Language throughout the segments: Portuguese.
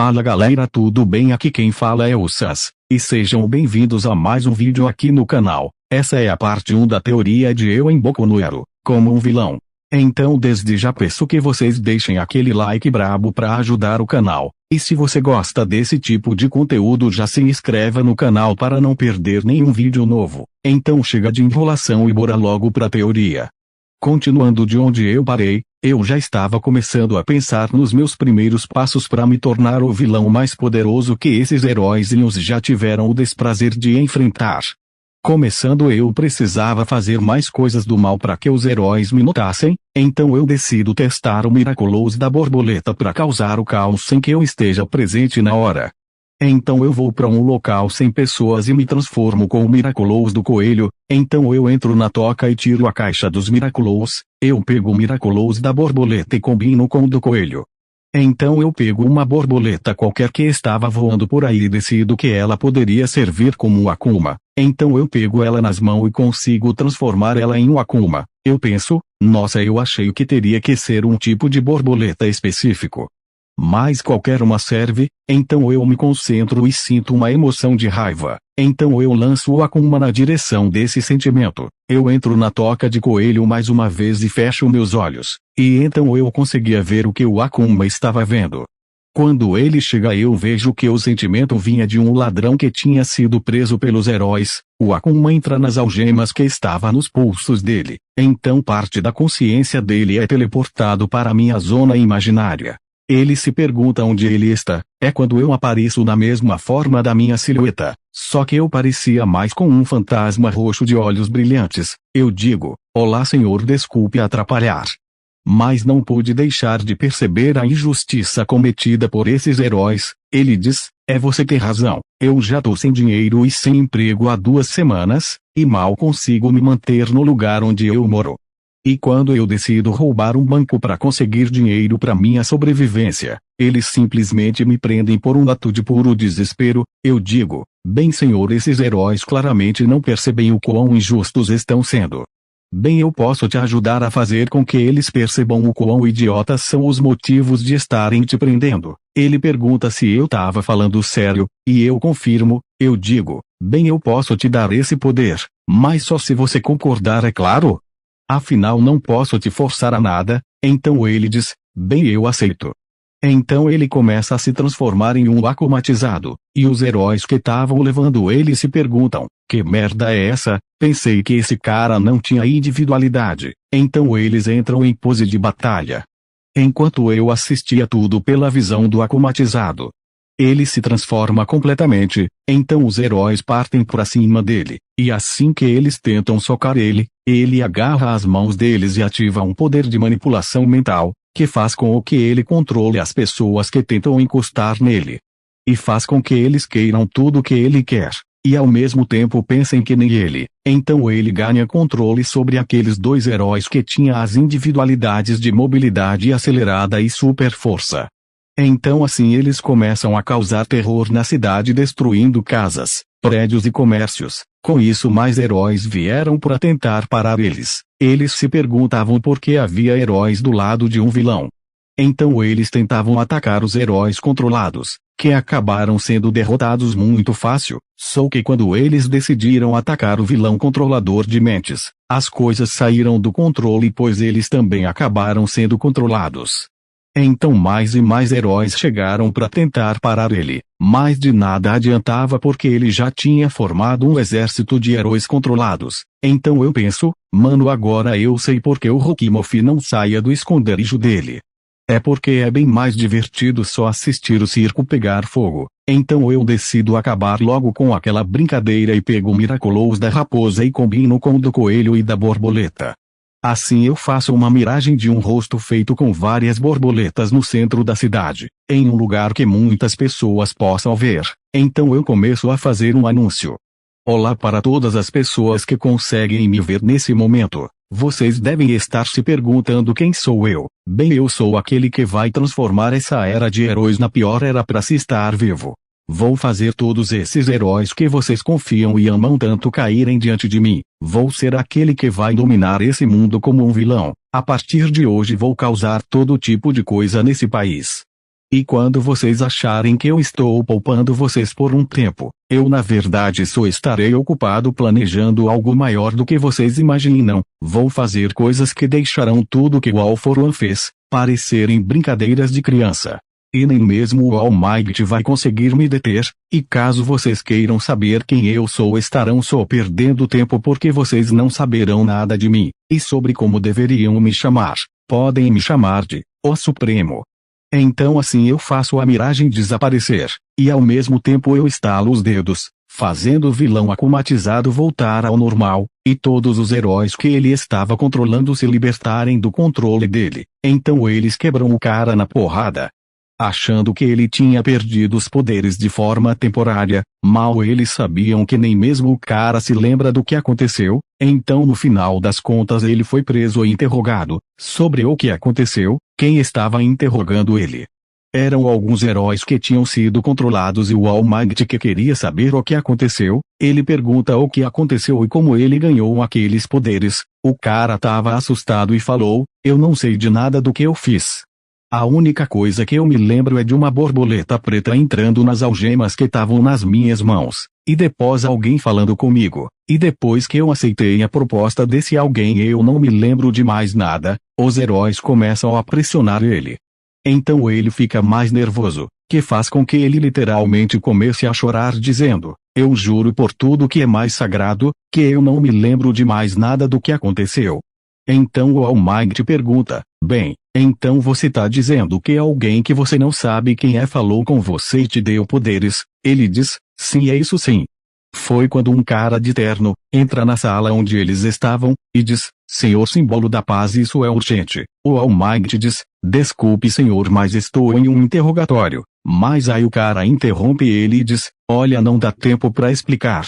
Fala galera, tudo bem? Aqui quem fala é o Sas, e sejam bem-vindos a mais um vídeo aqui no canal. Essa é a parte 1 da teoria de eu em Boku no Hero, como um vilão. Então desde já peço que vocês deixem aquele like brabo pra ajudar o canal, e se você gosta desse tipo de conteúdo já se inscreva no canal para não perder nenhum vídeo novo. Então chega de enrolação e bora logo pra teoria. Continuando de onde eu parei, eu já estava começando a pensar nos meus primeiros passos para me tornar o vilão mais poderoso que esses heróizinhos já tiveram o desprazer de enfrentar. Começando, eu precisava fazer mais coisas do mal para que os heróis me notassem, então eu decido testar o Miraculous da borboleta para causar o caos sem que eu esteja presente na hora. Então eu vou para um local sem pessoas e me transformo com o Miraculous do coelho. Então eu entro na toca e tiro a caixa dos Miraculous. Eu pego o Miraculous da borboleta e combino com o do coelho. Então eu pego uma borboleta qualquer que estava voando por aí e decido que ela poderia servir como um Akuma. Então eu pego ela nas mãos e consigo transformar ela em um Akuma. Eu penso, nossa, eu achei que teria que ser um tipo de borboleta específico. Mas qualquer uma serve, então eu me concentro e sinto uma emoção de raiva. Então eu lanço o Akuma na direção desse sentimento. Eu entro na toca de coelho mais uma vez e fecho meus olhos. E então eu conseguia ver o que o Akuma estava vendo. Quando ele chega, eu vejo que o sentimento vinha de um ladrão que tinha sido preso pelos heróis. O Akuma entra nas algemas que estava nos pulsos dele. Então parte da consciência dele é teleportado para minha zona imaginária. Ele se pergunta onde ele está. É quando eu apareço na mesma forma da minha silhueta, só que eu parecia mais com um fantasma roxo de olhos brilhantes. Eu digo, olá senhor, desculpe atrapalhar. Mas não pude deixar de perceber a injustiça cometida por esses heróis. Ele diz, é você ter razão, eu já tô sem dinheiro e sem emprego há 2 semanas, e mal consigo me manter no lugar onde eu moro. E quando eu decido roubar um banco para conseguir dinheiro para minha sobrevivência, eles simplesmente me prendem por um ato de puro desespero. Eu digo, bem senhor, esses heróis claramente não percebem o quão injustos estão sendo. Bem, eu posso te ajudar a fazer com que eles percebam o quão idiotas são os motivos de estarem te prendendo. Ele pergunta se eu tava falando sério, e eu confirmo. Eu digo, bem, eu posso te dar esse poder, mas só se você concordar, é claro? Afinal não posso te forçar a nada. Então ele diz, bem, eu aceito. Então ele começa a se transformar em um akumatizado, e os heróis que estavam levando ele se perguntam, que merda é essa? Pensei que esse cara não tinha individualidade. Então eles entram em pose de batalha. Enquanto eu assistia tudo pela visão do akumatizado, ele se transforma completamente, então os heróis partem pra cima dele, e assim que eles tentam socar ele agarra as mãos deles e ativa um poder de manipulação mental, que faz com que ele controle as pessoas que tentam encostar nele. E faz com que eles queiram tudo o que ele quer, e ao mesmo tempo pensem que nem ele. Então ele ganha controle sobre aqueles 2 heróis que tinham as individualidades de mobilidade acelerada e super força. Então assim eles começam a causar terror na cidade, destruindo casas, prédios e comércios. Com isso mais heróis vieram para tentar parar eles. Eles se perguntavam por que havia heróis do lado de um vilão. Então eles tentavam atacar os heróis controlados, que acabaram sendo derrotados muito fácil. Só que quando eles decidiram atacar o vilão controlador de mentes, as coisas saíram do controle, pois eles também acabaram sendo controlados. Então mais e mais heróis chegaram para tentar parar ele, mas de nada adiantava porque ele já tinha formado um exército de heróis controlados. Então eu penso, mano, agora eu sei porque o Rokimoff não saia do esconderijo dele. É porque é bem mais divertido só assistir o circo pegar fogo. Então eu decido acabar logo com aquela brincadeira e pego o Miraculous da raposa e combino com o do coelho e da borboleta. Assim eu faço uma miragem de um rosto feito com várias borboletas no centro da cidade, em um lugar que muitas pessoas possam ver. Então eu começo a fazer um anúncio. Olá para todas as pessoas que conseguem me ver nesse momento. Vocês devem estar se perguntando quem sou eu. Bem, eu sou aquele que vai transformar essa era de heróis na pior era para se estar vivo. Vou fazer todos esses heróis que vocês confiam e amam tanto caírem diante de mim. Vou ser aquele que vai dominar esse mundo como um vilão. A partir de hoje vou causar todo tipo de coisa nesse país. E quando vocês acharem que eu estou poupando vocês por um tempo, eu na verdade só estarei ocupado planejando algo maior do que vocês imaginam. Vou fazer coisas que deixarão tudo que o All For One fez parecerem brincadeiras de criança. E nem mesmo o Almighty vai conseguir me deter, e caso vocês queiram saber quem eu sou estarão só perdendo tempo porque vocês não saberão nada de mim, e sobre como deveriam me chamar. Podem me chamar de O Supremo. Então assim eu faço a miragem desaparecer, e ao mesmo tempo eu estalo os dedos, fazendo o vilão akumatizado voltar ao normal, e todos os heróis que ele estava controlando se libertarem do controle dele. Então eles quebram o cara na porrada. Achando que ele tinha perdido os poderes de forma temporária, mal eles sabiam que nem mesmo o cara se lembra do que aconteceu, então no final das contas ele foi preso e interrogado, sobre o que aconteceu, quem estava interrogando ele. Eram alguns heróis que tinham sido controlados e o Almighty que queria saber o que aconteceu, ele pergunta o que aconteceu e como ele ganhou aqueles poderes, o cara estava assustado e falou, eu não sei de nada do que eu fiz. A única coisa que eu me lembro é de uma borboleta preta entrando nas algemas que estavam nas minhas mãos, e depois alguém falando comigo, e depois que eu aceitei a proposta desse alguém eu não me lembro de mais nada. Os heróis começam a pressionar ele. Então ele fica mais nervoso, que faz com que ele literalmente comece a chorar dizendo, eu juro por tudo que é mais sagrado, que eu não me lembro de mais nada do que aconteceu. Então o Almighty pergunta, bem, então você tá dizendo que alguém que você não sabe quem é falou com você e te deu poderes? Ele diz, sim, é isso sim. Foi quando um cara de terno entra na sala onde eles estavam, e diz, Senhor símbolo da paz, isso é urgente. O Almighty diz, desculpe senhor, mas estou em um interrogatório. Mas aí o cara interrompe ele e diz, olha, não dá tempo pra explicar.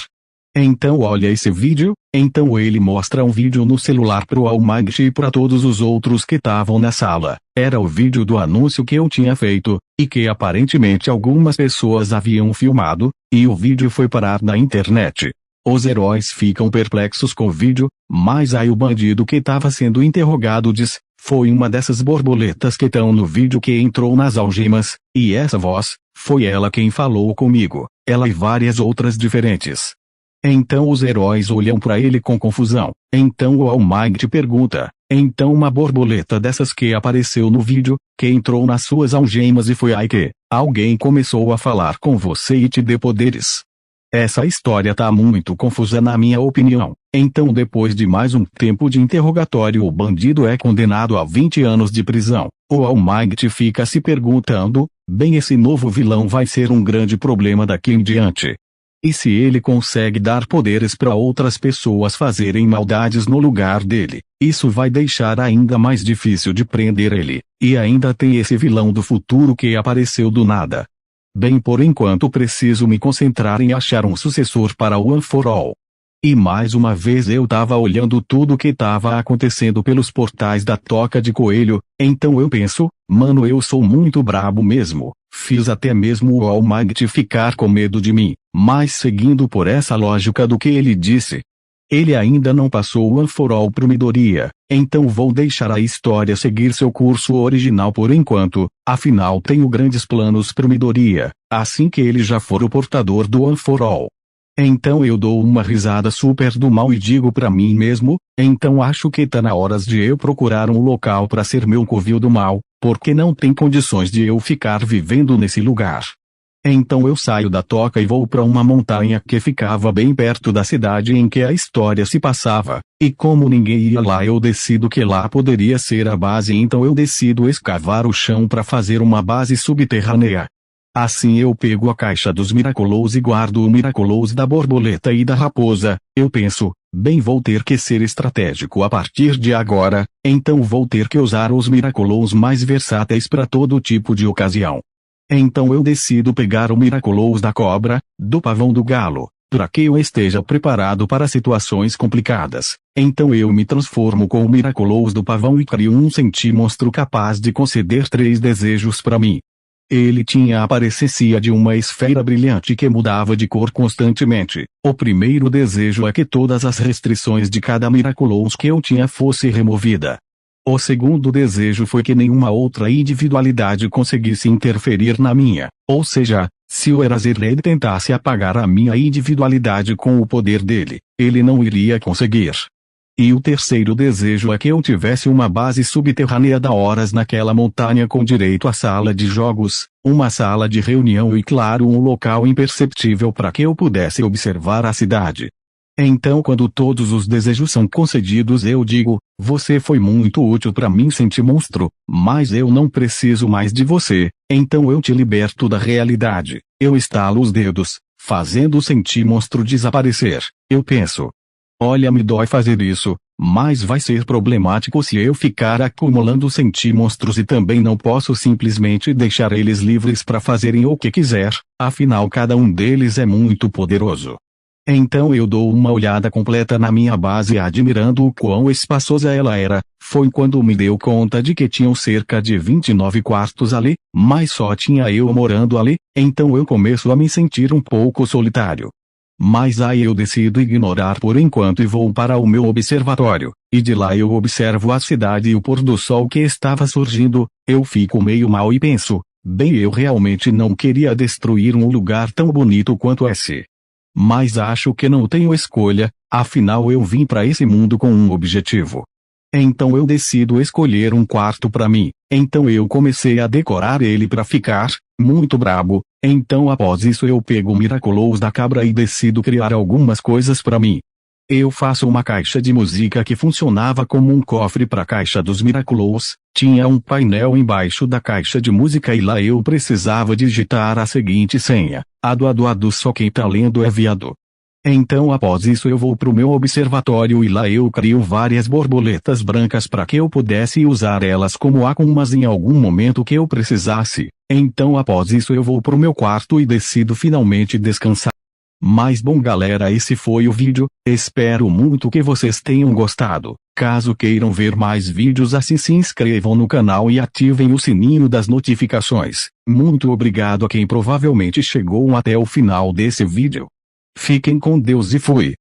Então olha esse vídeo. Então ele mostra um vídeo no celular pro Almighty e para todos os outros que estavam na sala. Era o vídeo do anúncio que eu tinha feito, e que aparentemente algumas pessoas haviam filmado, e o vídeo foi parar na internet. Os heróis ficam perplexos com o vídeo, mas aí o bandido que estava sendo interrogado diz, foi uma dessas borboletas que estão no vídeo que entrou nas algemas, e essa voz, foi ela quem falou comigo, ela e várias outras diferentes. Então os heróis olham para ele com confusão. Então o Almighty pergunta, então uma borboleta dessas que apareceu no vídeo, que entrou nas suas algemas e foi aí que alguém começou a falar com você e te deu poderes? Essa história tá muito confusa na minha opinião. Então depois de mais um tempo de interrogatório o bandido é condenado a 20 anos de prisão. O Almighty fica se perguntando, bem, esse novo vilão vai ser um grande problema daqui em diante. E se ele consegue dar poderes para outras pessoas fazerem maldades no lugar dele, isso vai deixar ainda mais difícil de prender ele. E ainda tem esse vilão do futuro que apareceu do nada. Bem, por enquanto preciso me concentrar em achar um sucessor para o One For All. E mais uma vez eu tava olhando tudo que tava acontecendo pelos portais da Toca de Coelho, então eu penso, mano, eu sou muito brabo mesmo. Fiz até mesmo o Almighty ficar com medo de mim, mas seguindo por essa lógica do que ele disse, ele ainda não passou o One For All pro Midoriya, então vou deixar a história seguir seu curso original por enquanto, afinal tenho grandes planos pro Midoriya, assim que ele já for o portador do One For All. Então eu dou uma risada super do mal e digo pra mim mesmo, então acho que tá na hora de eu procurar um local pra ser meu covil do mal, porque não tem condições de eu ficar vivendo nesse lugar. Então eu saio da toca e vou pra uma montanha que ficava bem perto da cidade em que a história se passava, e como ninguém ia lá eu decido que lá poderia ser a base, então eu decido escavar o chão pra fazer uma base subterrânea. Assim eu pego a caixa dos Miraculous e guardo o Miraculous da borboleta e da raposa. Eu penso, bem, vou ter que ser estratégico a partir de agora, então vou ter que usar os Miraculous mais versáteis para todo tipo de ocasião. Então eu decido pegar o Miraculous da cobra, do pavão do galo, para que eu esteja preparado para situações complicadas. Então eu me transformo com o Miraculous do pavão e crio um senti-monstro capaz de conceder 3 desejos para mim. Ele tinha a aparência de uma esfera brilhante que mudava de cor constantemente. O primeiro desejo é que todas as restrições de cada Miraculous que eu tinha fosse removida. O segundo desejo foi que nenhuma outra individualidade conseguisse interferir na minha, ou seja, se o Eraserhead tentasse apagar a minha individualidade com o poder dele, ele não iria conseguir. E o terceiro desejo é que eu tivesse uma base subterrânea da horas naquela montanha com direito à sala de jogos, uma sala de reunião e claro um local imperceptível para que eu pudesse observar a cidade. Então quando todos os desejos são concedidos eu digo, você foi muito útil para mim Sentimonstro, mas eu não preciso mais de você, então eu te liberto da realidade. Eu estalo os dedos, fazendo o Sentimonstro desaparecer. Eu penso. Olha, me dói fazer isso, mas vai ser problemático se eu ficar acumulando Sentimonstros e também não posso simplesmente deixar eles livres para fazerem o que quiser, afinal cada um deles é muito poderoso. Então eu dou uma olhada completa na minha base admirando o quão espaçosa ela era, foi quando me deu conta de que tinham cerca de 29 quartos ali, mas só tinha eu morando ali, então eu começo a me sentir um pouco solitário. Mas aí eu decido ignorar por enquanto e vou para o meu observatório, e de lá eu observo a cidade e o pôr do sol que estava surgindo, eu fico meio mal e penso, bem eu realmente não queria destruir um lugar tão bonito quanto esse. Mas acho que não tenho escolha, afinal eu vim para esse mundo com um objetivo. Então eu decido escolher um quarto para mim, então eu comecei a decorar ele para ficar, muito brabo, então após isso eu pego o Miraculous da cabra e decido criar algumas coisas para mim. Eu faço uma caixa de música que funcionava como um cofre para a caixa dos Miraculous, tinha um painel embaixo da caixa de música e lá eu precisava digitar a seguinte senha, ado só quem tá lendo é viado. Então após isso eu vou pro meu observatório e lá eu crio várias borboletas brancas para que eu pudesse usar elas como akumas em algum momento que eu precisasse, então após isso eu vou pro meu quarto e decido finalmente descansar. Mas bom galera, esse foi o vídeo, espero muito que vocês tenham gostado. Caso queiram ver mais vídeos assim se inscrevam no canal e ativem o sininho das notificações. Muito obrigado a quem provavelmente chegou até o final desse vídeo. Fiquem com Deus e fui.